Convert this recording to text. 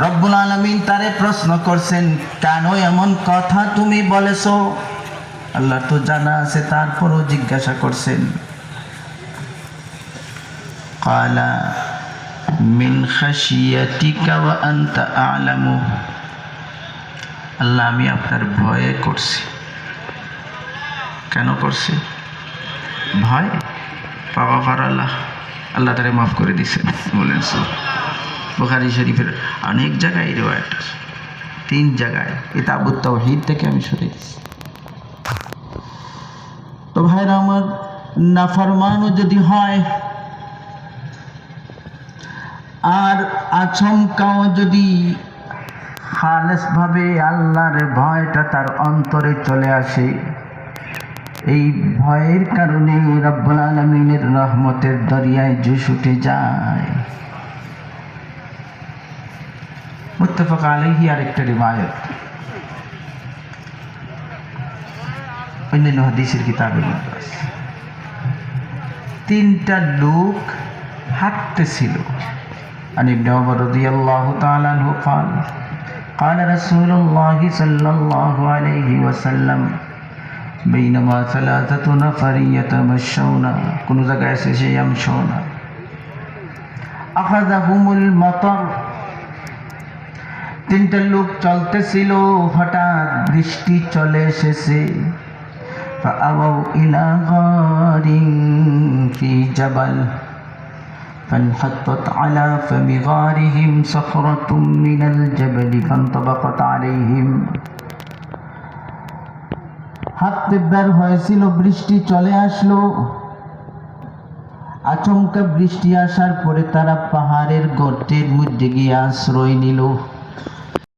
রব্বুল আলামিন তারে প্রশ্ন করছেন, কেন এমন কথা তুমি বলেছো? আল্লাহ তো জানা আছে, তারপরও জিজ্ঞাসা করছেন। ক্বালা মিন খাশিয়াতিকা ওয়া আনতা আ'লামু। আল্লাহ, আমি আপনার ভয়ে করছি। কেন করছি? ভয়। ফাগাফারাল্লাহ, আল্লাহ তারে মাফ করে দিয়েছেন। বলেন বুখারী শরীফের অনেক জায়গায় রিওয়ায়াত আছে, 3 জায়গায় কিতাবুত তাওহীদ থেকে আমি সরে গেছি। তো ভাইরা আমার, নাফরমানও যদি হয় আর আচমকাও যদি খালেস ভাবে আল্লাহর ভয়টা তার অন্তরে চলে আসে, এই ভয়ের কারণে রব্বুল আলামিনের রহমতের দরিয়ায় জোশ উঠে যায়। মুত্তাফাক আলাইহি আরেকটা রিওয়ায়াত অন্যান্য হাদিসের কিতাবের মধ্যে আছে। 3টা লোক হাঁটতেছিল। عن ابن عمر رضي الله تعالى عنه قال قال رسول الله صلى الله عليه وسلم بينما 3 نفر يتمشون কোন জায়গায় এসে يمشون أخذهم المطر। 3টা লোক চলতেছিল, হঠাৎ বৃষ্টি চলে এসেছে। فأووا إلى غار في جبل فانحطت على فم غارهم صخرة من الجبل فانطبقت عليهم। হাঁটতে বের হয়েছিল, বৃষ্টি চলে আসলো। আচমকা বৃষ্টি আসার পরে তারা পাহাড়ের গর্তের মধ্যে গিয়ে আশ্রয় নিল।